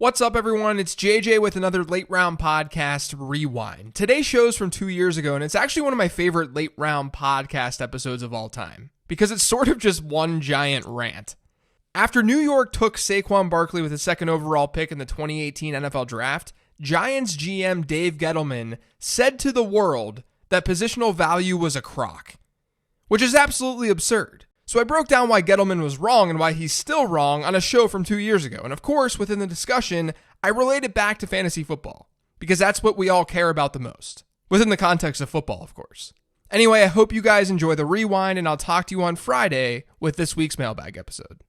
What's up, everyone? It's JJ with another late round podcast rewind. Today's show's from 2 years ago, and it's actually one of my favorite late round podcast episodes of all time because it's sort of just one giant rant. After New York took Saquon Barkley with the second overall pick in the 2018 NFL Draft, Giants GM Dave Gettleman said to the world that positional value was a crock, which is absolutely absurd. So I broke down why Gettleman was wrong and why he's still wrong on a show from 2 years ago. And of course, within the discussion, I relate it back to fantasy football because that's what we all care about the most. Within the context of football, of course. Anyway, I hope you guys enjoy the rewind, and I'll talk to you on Friday with this week's mailbag episode.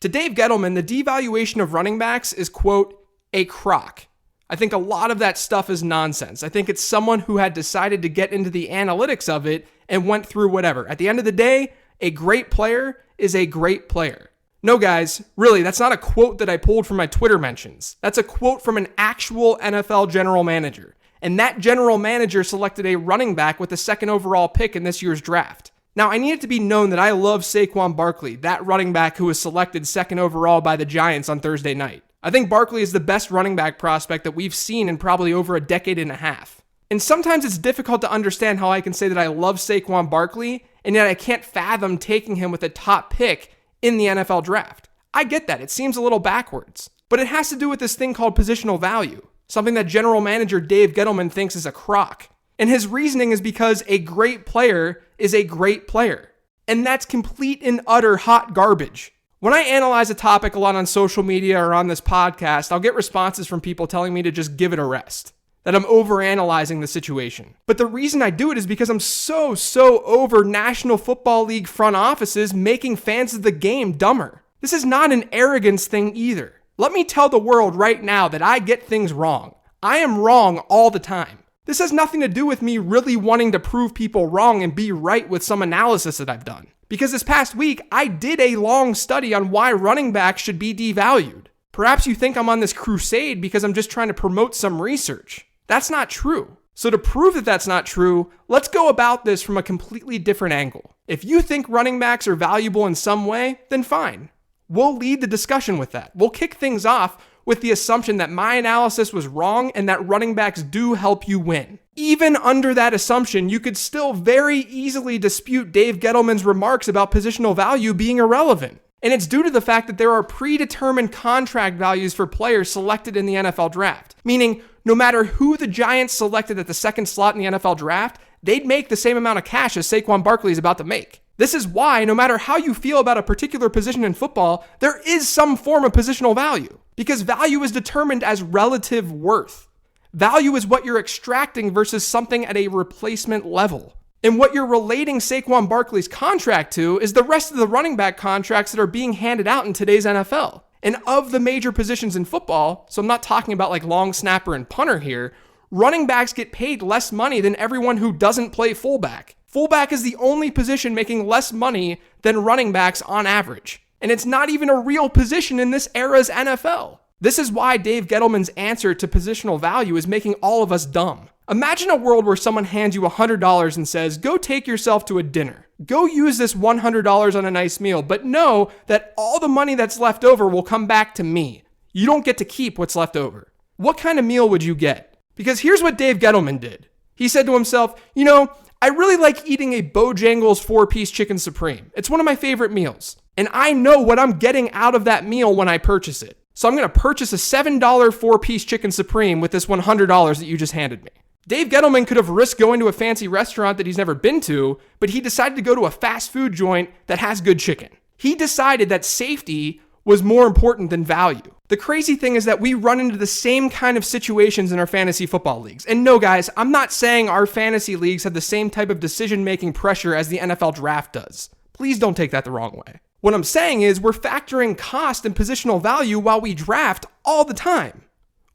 To Dave Gettleman, the devaluation of running backs is, quote, a crock. I think a lot of that stuff is nonsense. I think it's someone who had decided to get into the analytics of it and went through whatever. At the end of the day, a great player is a great player. No, guys, really, that's not a quote that I pulled from my Twitter mentions. That's a quote from an actual NFL general manager. And that general manager selected a running back with the second overall pick in this year's draft. Now, I need it to be known that I love Saquon Barkley, that running back who was selected second overall by the Giants on Thursday night. I think Barkley is the best running back prospect that we've seen in probably over a decade and a half. And sometimes it's difficult to understand how I can say that I love Saquon Barkley, and yet I can't fathom taking him with a top pick in the NFL draft. I get that. It seems a little backwards. But it has to do with this thing called positional value, something that general manager Dave Gettleman thinks is a crock. And his reasoning is because a great player is a great player. And that's complete and utter hot garbage. When I analyze a topic a lot on social media or on this podcast, I'll get responses from people telling me to just give it a rest, that I'm overanalyzing the situation. But the reason I do it is because I'm so over National Football League front offices making fans of the game dumber. This is not an arrogance thing either. Let me tell the world right now that I get things wrong. I am wrong all the time. This has nothing to do with me really wanting to prove people wrong and be right with some analysis that I've done. Because this past week, I did a long study on why running backs should be devalued. Perhaps you think I'm on this crusade because I'm just trying to promote some research. That's not true. So to prove that that's not true, let's go about this from a completely different angle. If you think running backs are valuable in some way, then fine. We'll lead the discussion with that. We'll kick things off with the assumption that my analysis was wrong and that running backs do help you win. Even under that assumption, you could still very easily dispute Dave Gettleman's remarks about positional value being irrelevant. And it's due to the fact that there are predetermined contract values for players selected in the NFL draft. Meaning, no matter who the Giants selected at the second slot in the NFL draft, they'd make the same amount of cash as Saquon Barkley is about to make. This is why, no matter how you feel about a particular position in football, there is some form of positional value. Because value is determined as relative worth. Value is what you're extracting versus something at a replacement level. And what you're relating Saquon Barkley's contract to is the rest of the running back contracts that are being handed out in today's NFL. And of the major positions in football, so I'm not talking about like long snapper and punter here, running backs get paid less money than everyone who doesn't play fullback. Fullback is the only position making less money than running backs on average. And it's not even a real position in this era's NFL. This is why Dave Gettleman's answer to positional value is making all of us dumb. Imagine a world where someone hands you $100 and says, go take yourself to a dinner. Go use this $100 on a nice meal, but know that all the money that's left over will come back to me. You don't get to keep what's left over. What kind of meal would you get? Because here's what Dave Gettleman did. He said to himself, I really like eating a Bojangles 4-piece chicken supreme. It's one of my favorite meals. And I know what I'm getting out of that meal when I purchase it. So I'm going to purchase a $7 4-piece chicken supreme with this $100 that you just handed me. Dave Gettleman could have risked going to a fancy restaurant that he's never been to, but he decided to go to a fast food joint that has good chicken. He decided that safety was more important than value. The crazy thing is that we run into the same kind of situations in our fantasy football leagues. And no, guys, I'm not saying our fantasy leagues have the same type of decision-making pressure as the NFL draft does. Please don't take that the wrong way. What I'm saying is we're factoring cost and positional value while we draft all the time.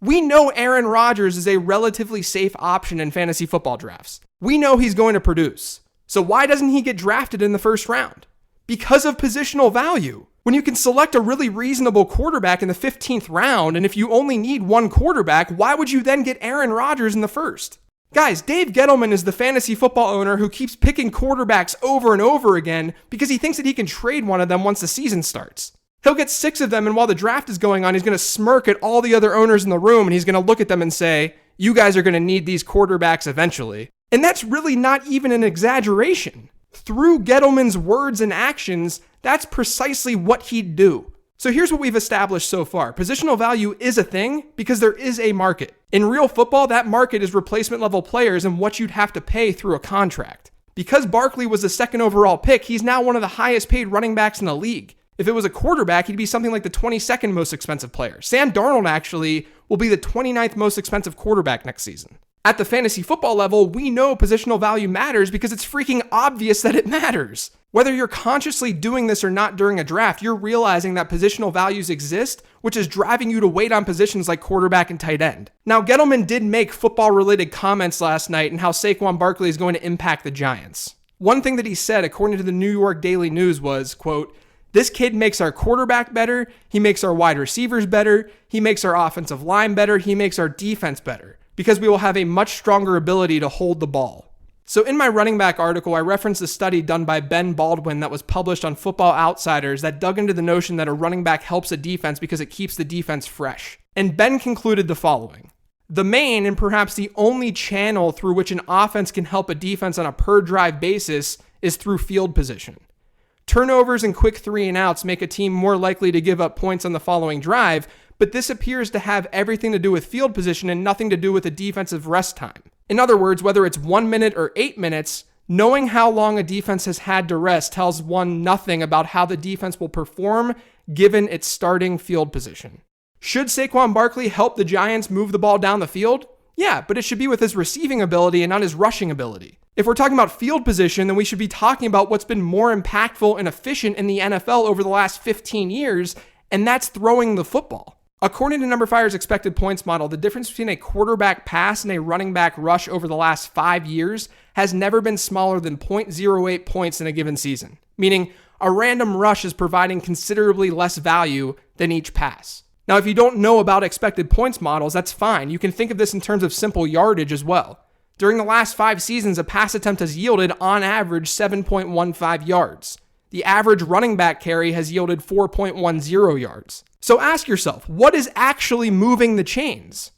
We know Aaron Rodgers is a relatively safe option in fantasy football drafts. We know he's going to produce. So why doesn't he get drafted in the first round? Because of positional value. When you can select a really reasonable quarterback in the 15th round, and if you only need one quarterback, why would you then get Aaron Rodgers in the first? Guys, Dave Gettleman is the fantasy football owner who keeps picking quarterbacks over and over again because he thinks that he can trade one of them once the season starts. He'll get 6 of them, and while the draft is going on, he's going to smirk at all the other owners in the room, and he's going to look at them and say, you guys are going to need these quarterbacks eventually. And that's really not even an exaggeration. Through Gettleman's words and actions, that's precisely what he'd do. So here's what we've established so far. Positional value is a thing because there is a market. In real football, that market is replacement level players and what you'd have to pay through a contract. Because Barkley was the 2nd overall pick, he's now one of the highest paid running backs in the league. If it was a quarterback, he'd be something like the 22nd most expensive player. Sam Darnold actually will be the 29th most expensive quarterback next season. At the fantasy football level, we know positional value matters because it's freaking obvious that it matters. Whether you're consciously doing this or not during a draft, you're realizing that positional values exist, which is driving you to wait on positions like quarterback and tight end. Now, Gettleman did make football-related comments last night and how Saquon Barkley is going to impact the Giants. One thing that he said, according to the New York Daily News, was, quote, "This kid makes our quarterback better, he makes our wide receivers better, he makes our offensive line better, he makes our defense better, because we will have a much stronger ability to hold the ball." So in my running back article, I referenced a study done by Ben Baldwin that was published on Football Outsiders that dug into the notion that a running back helps a defense because it keeps the defense fresh. And Ben concluded the following: the main and perhaps the only channel through which an offense can help a defense on a per drive basis is through field position. Turnovers and quick 3 and outs make a team more likely to give up points on the following drive, but this appears to have everything to do with field position and nothing to do with the defensive rest time. In other words, whether it's 1 minute or 8 minutes, knowing how long a defense has had to rest tells one nothing about how the defense will perform given its starting field position. Should Saquon Barkley help the Giants move the ball down the field? Yeah, but it should be with his receiving ability and not his rushing ability. If we're talking about field position, then we should be talking about what's been more impactful and efficient in the NFL over the last 15 years, and that's throwing the football. According to Number Fire's expected points model, the difference between a quarterback pass and a running back rush over the last 5 years has never been smaller than 0.08 points in a given season, meaning a random rush is providing considerably less value than each pass. Now, if you don't know about expected points models, that's fine. You can think of this in terms of simple yardage as well. During the last 5 seasons, a pass attempt has yielded, on average, 7.15 yards. The average running back carry has yielded 4.10 yards. So ask yourself, what is actually moving the chains?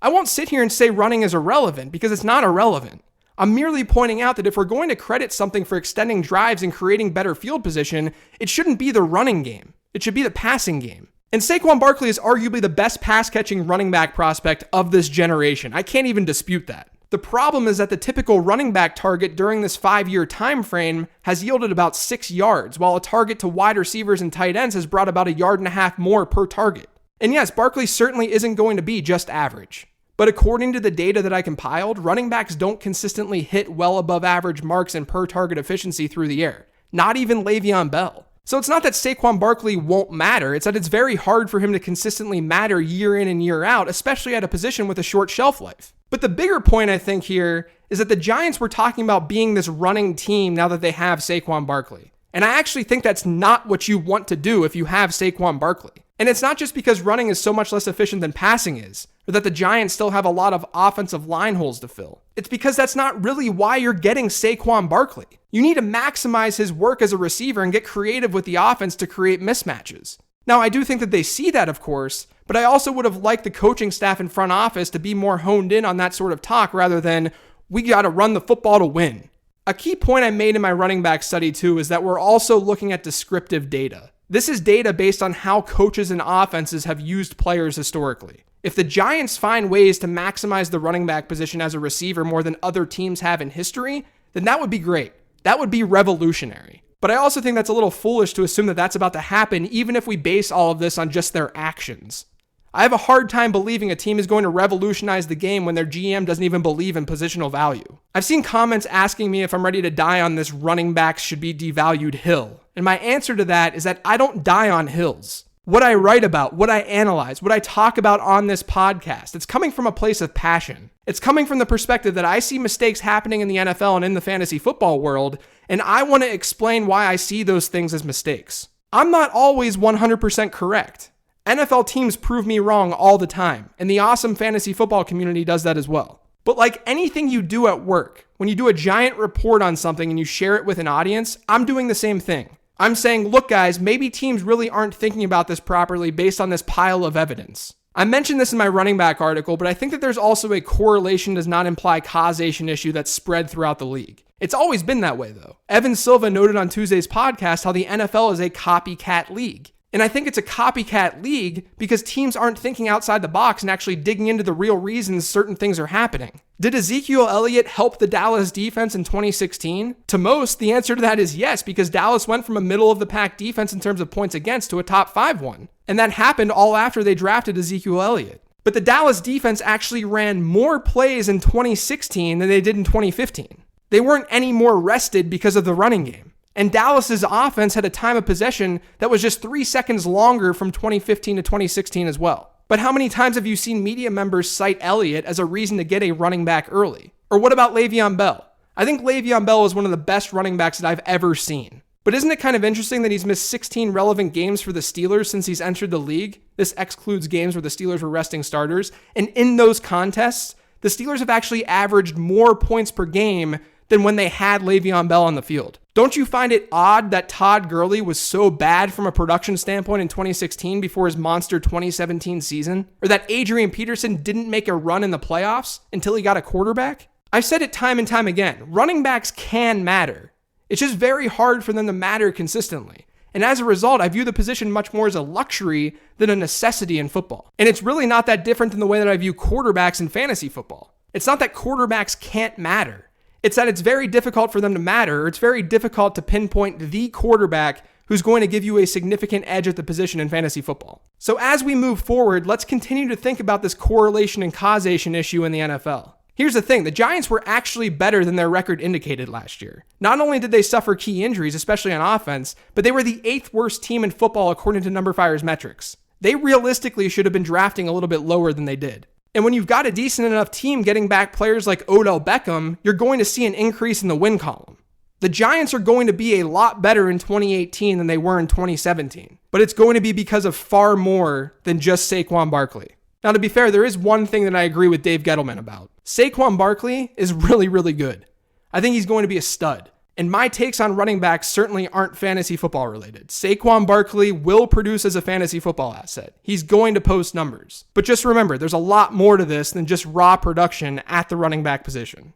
I won't sit here and say running is irrelevant because it's not irrelevant. I'm merely pointing out that if we're going to credit something for extending drives and creating better field position, it shouldn't be the running game. It should be the passing game. And Saquon Barkley is arguably the best pass-catching running back prospect of this generation. I can't even dispute that. The problem is that the typical running back target during this 5-year time frame has yielded about 6 yards, while a target to wide receivers and tight ends has brought about 1.5 yards more per target. And yes, Barkley certainly isn't going to be just average. But according to the data that I compiled, running backs don't consistently hit well above average marks in per target efficiency through the air. Not even Le'Veon Bell. So it's not that Saquon Barkley won't matter, it's that it's very hard for him to consistently matter year in and year out, especially at a position with a short shelf life. But the bigger point I think here is that the Giants were talking about being this running team now that they have Saquon Barkley. And I actually think that's not what you want to do if you have Saquon Barkley. And it's not just because running is so much less efficient than passing is, or that the Giants still have a lot of offensive line holes to fill. It's because that's not really why you're getting Saquon Barkley. You need to maximize his work as a receiver and get creative with the offense to create mismatches. Now, I do think that they see that, of course, but I also would have liked the coaching staff and front office to be more honed in on that sort of talk rather than, we got to run the football to win. A key point I made in my running back study too is that we're also looking at descriptive data. This is data based on how coaches and offenses have used players historically. If the Giants find ways to maximize the running back position as a receiver more than other teams have in history, then that would be great. That would be revolutionary. But I also think that's a little foolish to assume that that's about to happen, even if we base all of this on just their actions. I have a hard time believing a team is going to revolutionize the game when their GM doesn't even believe in positional value. I've seen comments asking me if I'm ready to die on this running backs should be devalued hill. And my answer to that is that I don't die on hills. What I write about, what I analyze, what I talk about on this podcast, it's coming from a place of passion. It's coming from the perspective that I see mistakes happening in the NFL and in the fantasy football world, and I want to explain why I see those things as mistakes. I'm not always 100% correct. NFL teams prove me wrong all the time, and the awesome fantasy football community does that as well. But like anything you do at work, when you do a giant report on something and you share it with an audience, I'm doing the same thing. I'm saying, look guys, maybe teams really aren't thinking about this properly based on this pile of evidence. I mentioned this in my running back article, but I think that there's also a correlation does not imply causation issue that's spread throughout the league. It's always been that way though. Evan Silva noted on Tuesday's podcast how the NFL is a copycat league. And I think it's a copycat league because teams aren't thinking outside the box and actually digging into the real reasons certain things are happening. Did Ezekiel Elliott help the Dallas defense in 2016? To most, the answer to that is yes, because Dallas went from a middle of the pack defense in terms of points against to a top 5 one. And that happened all after they drafted Ezekiel Elliott. But the Dallas defense actually ran more plays in 2016 than they did in 2015. They weren't any more rested because of the running game. And Dallas's offense had a time of possession that was just 3 seconds longer from 2015 to 2016 as well. But how many times have you seen media members cite Elliott as a reason to get a running back early? Or what about Le'Veon Bell? I think Le'Veon Bell is one of the best running backs that I've ever seen. But isn't it kind of interesting that he's missed 16 relevant games for the Steelers since he's entered the league? This excludes games where the Steelers were resting starters. And in those contests, the Steelers have actually averaged more points per game than when they had Le'Veon Bell on the field. Don't you find it odd that Todd Gurley was so bad from a production standpoint in 2016 before his monster 2017 season? Or that Adrian Peterson didn't make a run in the playoffs until he got a quarterback? I've said it time and time again, running backs can matter. It's just very hard for them to matter consistently. And as a result, I view the position much more as a luxury than a necessity in football. And it's really not that different than the way that I view quarterbacks in fantasy football. It's not that quarterbacks can't matter. It's that it's very difficult for them to matter, or it's very difficult to pinpoint the quarterback who's going to give you a significant edge at the position in fantasy football. So as we move forward, let's continue to think about this correlation and causation issue in the NFL. Here's the thing, the Giants were actually better than their record indicated last year. Not only did they suffer key injuries, especially on offense, but they were the 8th worst team in football according to Number Fire's metrics. They realistically should have been drafting a little bit lower than they did. And when you've got a decent enough team getting back players like Odell Beckham, you're going to see an increase in the win column. The Giants are going to be a lot better in 2018 than they were in 2017, but it's going to be because of far more than just Saquon Barkley. Now, to be fair, there is one thing that I agree with Dave Gettleman about. Saquon Barkley is really, really good. I think he's going to be a stud. And my takes on running backs certainly aren't fantasy football related. Saquon Barkley will produce as a fantasy football asset. He's going to post numbers. But just remember, there's a lot more to this than just raw production at the running back position.